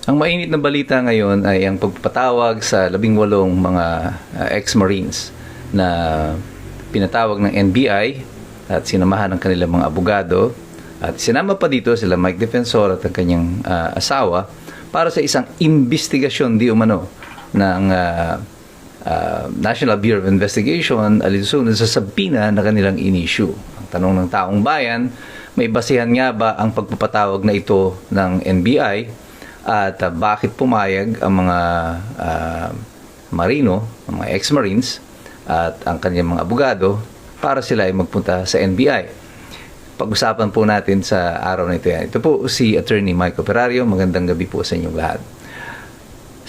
Ang mainit na balita ngayon ay ang pagpapatawag sa 18 mga ex-Marines na pinatawag ng NBI at sinamahan ng kanilang mga abogado at sinama pa dito sila Mike Defensor at ang kanyang asawa para sa isang investigasyon di umano ng National Bureau of Investigation alinsunod sa subpoena na kanilang in-issue. Ang tanong ng taong bayan, may basihan nga ba ang pagpapatawag na ito ng NBI at bakit pumayag ang mga marino, ang mga ex-Marines at ang kanilang mga abogado para sila ay magpunta sa NBI. Pag-usapan po natin sa araw na ito yan. Ito po si Attorney Mike Operario. Magandang gabi po sa inyong lahat.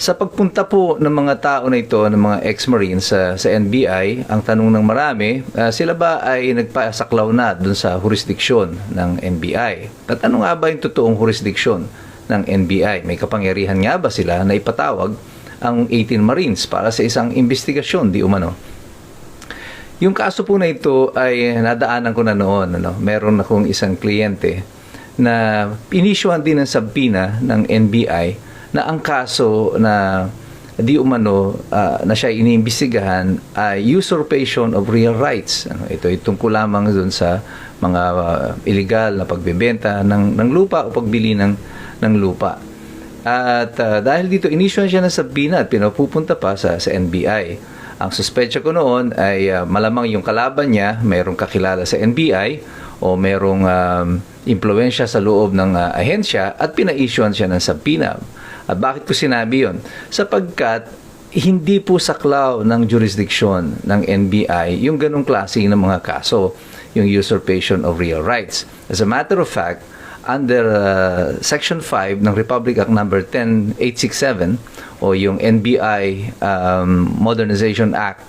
Sa pagpunta po ng mga tao na ito, ng mga ex-Marines sa NBI, ang tanong ng marami, sila ba ay nagpasaklaw na dun sa jurisdiksyon ng NBI? At ano nga ba yung totoong jurisdiksyon ng NBI? May kapangyarihan nga ba sila na ipatawag ang 18 Marines para sa isang investigasyon di umano? Yung kaso po na ito ay nadaanan ko na noon. Meron akong isang kliyente na inisyuhan din ng subpoena ng NBI na ang kaso na di umano na siya iniimbestigahan ay usurpation of real rights. Ito ay tungkol lamang dun sa mga illegal na pagbebenta ng lupa o pagbili ng lupa. At dahil dito inisyuhan siya ng subpoena at pinapupunta pa sa NBI. Ang suspetsya ko noon ay malamang yung kalaban niya mayroong kakilala sa NBI o mayroong impluwensya sa loob ng ahensya at pina-issuean siya ng subpoena. At bakit ko sinabi yon? Sapagkat hindi po saklaw ng jurisdiction ng NBI yung ganong klase ng mga kaso, yung usurpation of real rights. As a matter of fact, under Section 5 ng Republic Act number 10867 o yung NBI Modernization Act,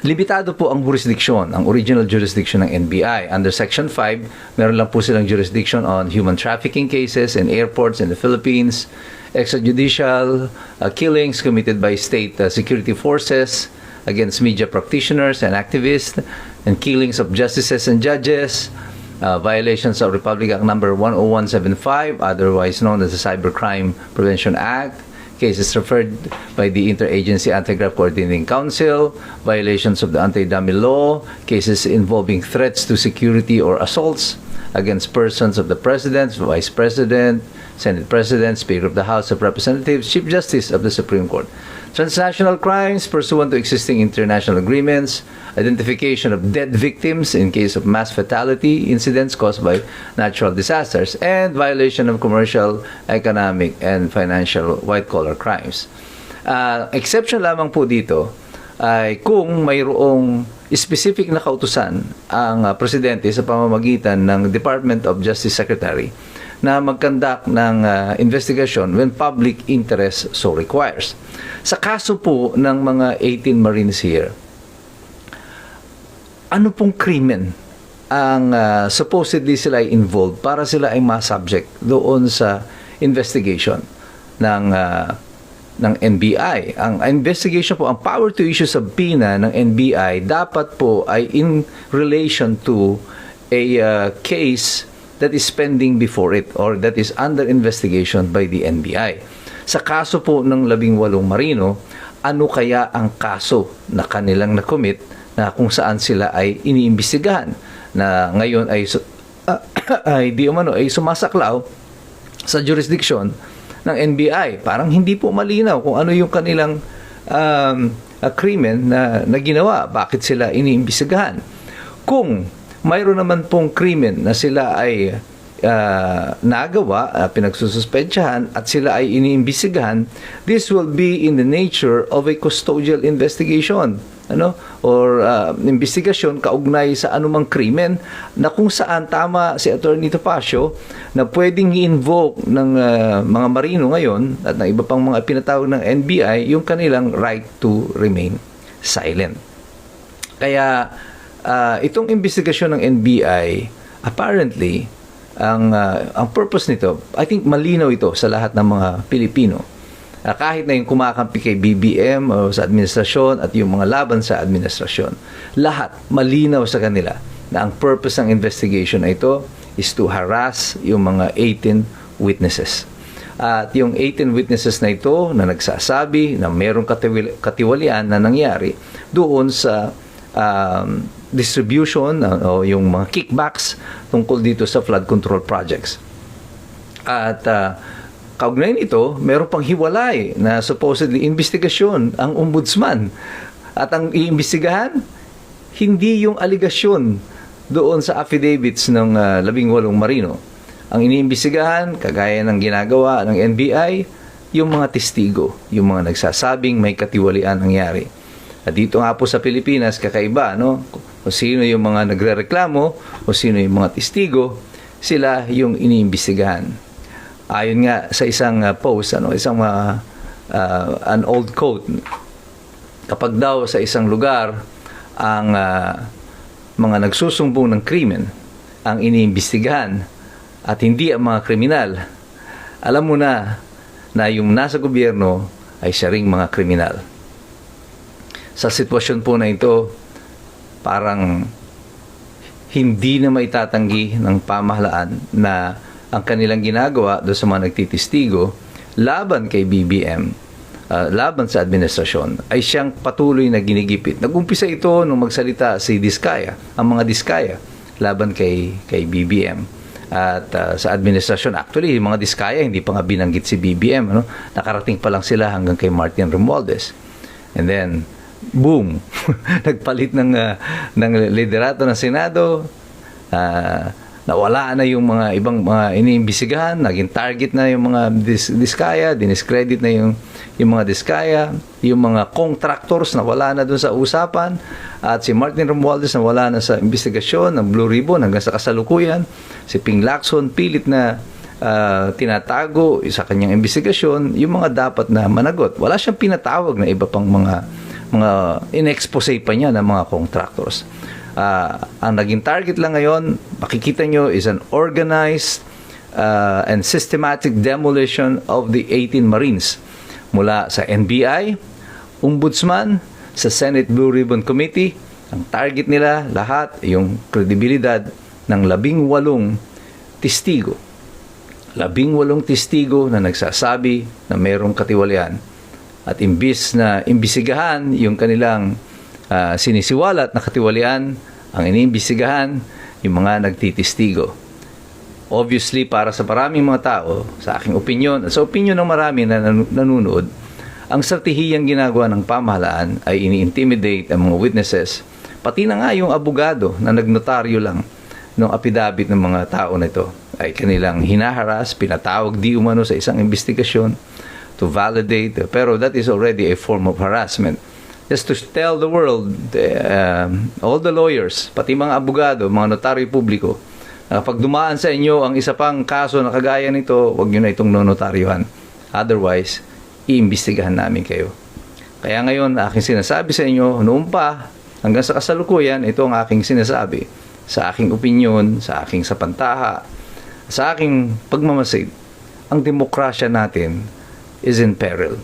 limitado po ang jurisdiction, ang original jurisdiction ng NBI. Under Section 5, meron lang po silang jurisdiction on human trafficking cases in airports in the Philippines, extrajudicial killings committed by state security forces against media practitioners and activists, and killings of justices and judges, violations of Republic Act number 10175, otherwise known as the Cybercrime Prevention Act, cases referred by the Interagency Anti-Graft Coordinating Council, violations of the Anti-Dummy Law, cases involving threats to security or assaults against persons of the President, Vice President, Senate President, Speaker of the House of Representatives, Chief Justice of the Supreme Court. Transnational crimes pursuant to existing international agreements, identification of dead victims in case of mass fatality incidents caused by natural disasters, and violation of commercial, economic, and financial white-collar crimes. Exception lamang po dito ay kung mayroong specific na kautusan ang presidente sa pamamagitan ng Department of Justice Secretary na mag-conduct ng investigation when public interest so requires. Sa kaso po ng mga 18 Marines here, ano pong krimen ang supposedly sila ay involved para sila ay ma-subject doon sa investigation ng NBI? Ang investigation po, ang power to issue subpoena ng NBI dapat po ay in relation to a case that is pending before it or that is under investigation by the NBI. Sa kaso po ng 18 marino, ano kaya ang kaso na kanilang na-commit na kung saan sila ay iniimbestigahan na ngayon ay di umano ay sumasaklaw sa jurisdiction ng NBI? Parang hindi po malinaw kung ano yung kanilang krimen na ginawa. Bakit sila iniimbestigahan? Kung mayroon naman pong krimen na sila ay nagawa, pinagsususpensyahan at sila ay iniimbestigahan, this will be in the nature of a custodial investigation, or investigasyon kaugnay sa anumang krimen na kung saan tama si Attorney Topacio na pwedeng i-invoke ng mga marino ngayon at ng iba pang mga pinatawag ng NBI yung kanilang right to remain silent. Kaya itong investigasyon ng NBI, apparently, ang purpose nito, I think malinaw ito sa lahat ng mga Pilipino. Kahit na yung kumakampi kay BBM o sa administrasyon at yung mga laban sa administrasyon, lahat malinaw sa kanila na ang purpose ng investigation na ito is to harass yung mga 18 witnesses. At yung 18 witnesses na ito na nagsasabi na mayroong katiwalian na nangyari doon sa distribution o yung mga kickbacks tungkol dito sa flood control projects. At kaugnay nito, meron pang hiwalay na supposedly investigasyon ang ombudsman. At ang iimbestigahan, hindi yung aligasyon doon sa affidavits ng 18 marino. Ang iniimbestigahan, kagaya ng ginagawa ng NBI, yung mga testigo, yung mga nagsasabing may katiwalian nangyari. At dito nga po sa Pilipinas, kakaiba, no? Kung sino yung mga nagrereklamo, o sino yung mga testigo, sila yung iniimbestigahan. Ayon nga sa isang post, an old quote, kapag daw sa isang lugar ang mga nagsusumbong ng krimen ang iniimbestigahan at hindi ang mga kriminal, alam mo na yung nasa gobyerno ay siya ring mga kriminal. Sa sitwasyon po na ito, parang hindi na maitatanggi ng pamahalaan na ang kanilang ginagawa doon sa mga nagtitistigo laban kay BBM, laban sa administrasyon, ay siyang patuloy na ginigipit. Nag-umpisa ito nung magsalita si Diskaya, ang mga Diskaya, laban kay BBM. At sa administrasyon, actually, yung mga Diskaya, hindi pa nga binanggit si BBM. Ano? Nakarating pa lang sila hanggang kay Martin Romualdez. And then, boom! Nagpalit ng liderato ng Senado. Nawala na yung mga ibang mga iniimbisigahan. Naging target na yung mga Diskaya. Diniscredit na yung mga Diskaya. Yung mga contractors na wala na dun sa usapan. At si Martin Romualdez na wala na sa investigasyon ng Blue Ribbon hanggang sa kasalukuyan. Si Ping Lacson pilit na tinatago sa kanyang investigasyon yung mga dapat na managot. Wala siyang pinatawag na iba pang mga in-expose pa niya ng mga contractors. Ang naging target lang ngayon, makikita nyo, is an organized and systematic demolition of the 18 Marines mula sa NBI, Ombudsman, sa Senate Blue Ribbon Committee. Ang target nila lahat yung kredibilidad ng 18 testigo. 18 testigo na nagsasabi na mayroong katiwalian. At imbis na imbisigahan yung kanilang sinisiwalat na katiwalian, ang iniimbisigahan yung mga nagtitistigo. Obviously, para sa maraming mga tao, sa aking opinyon, at sa opinyon ng marami na nanonood, ang stratehiyang ginagawa ng pamahalaan ay ini-intimidate ang mga witnesses, pati na nga yung abogado na nagnotaryo lang ng apidabit ng mga tao na ito ay kanilang hinaharas, pinatawag di umano sa isang investigasyon to validate, pero that is already a form of harassment. Just to tell the world, all the lawyers, pati mga abogado, mga notaryo publiko, na kapag dumaan sa inyo ang isa pang kaso na kagaya nito, huwag nyo na itong nonotaryuhan. Otherwise, iimbestigahan namin kayo. Kaya ngayon, aking sinasabi sa inyo, noon pa, hanggang sa kasalukuyan, ito ang aking sinasabi. Sa aking opinyon, sa aking sapantaha, sa aking pagmamasid, ang demokrasya natin is in peril.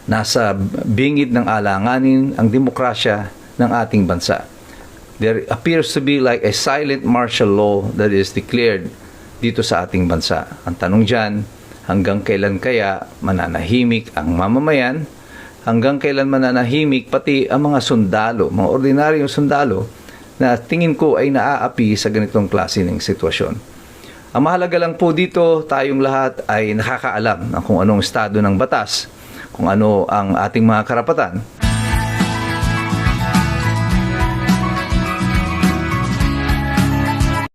Nasa bingid ng alanganin ang demokrasya ng ating bansa. There appears to be like a silent martial law that is declared dito sa ating bansa. Ang tanong dyan, hanggang kailan kaya mananahimik ang mamamayan? Hanggang kailan mananahimik pati ang mga sundalo, mga ordinaryong sundalo na tingin ko ay naaapi sa ganitong klase ng sitwasyon. Ang mahalaga lang po dito, tayong lahat ay nakakaalam ng kung anong estado ng batas, kung ano ang ating mga karapatan.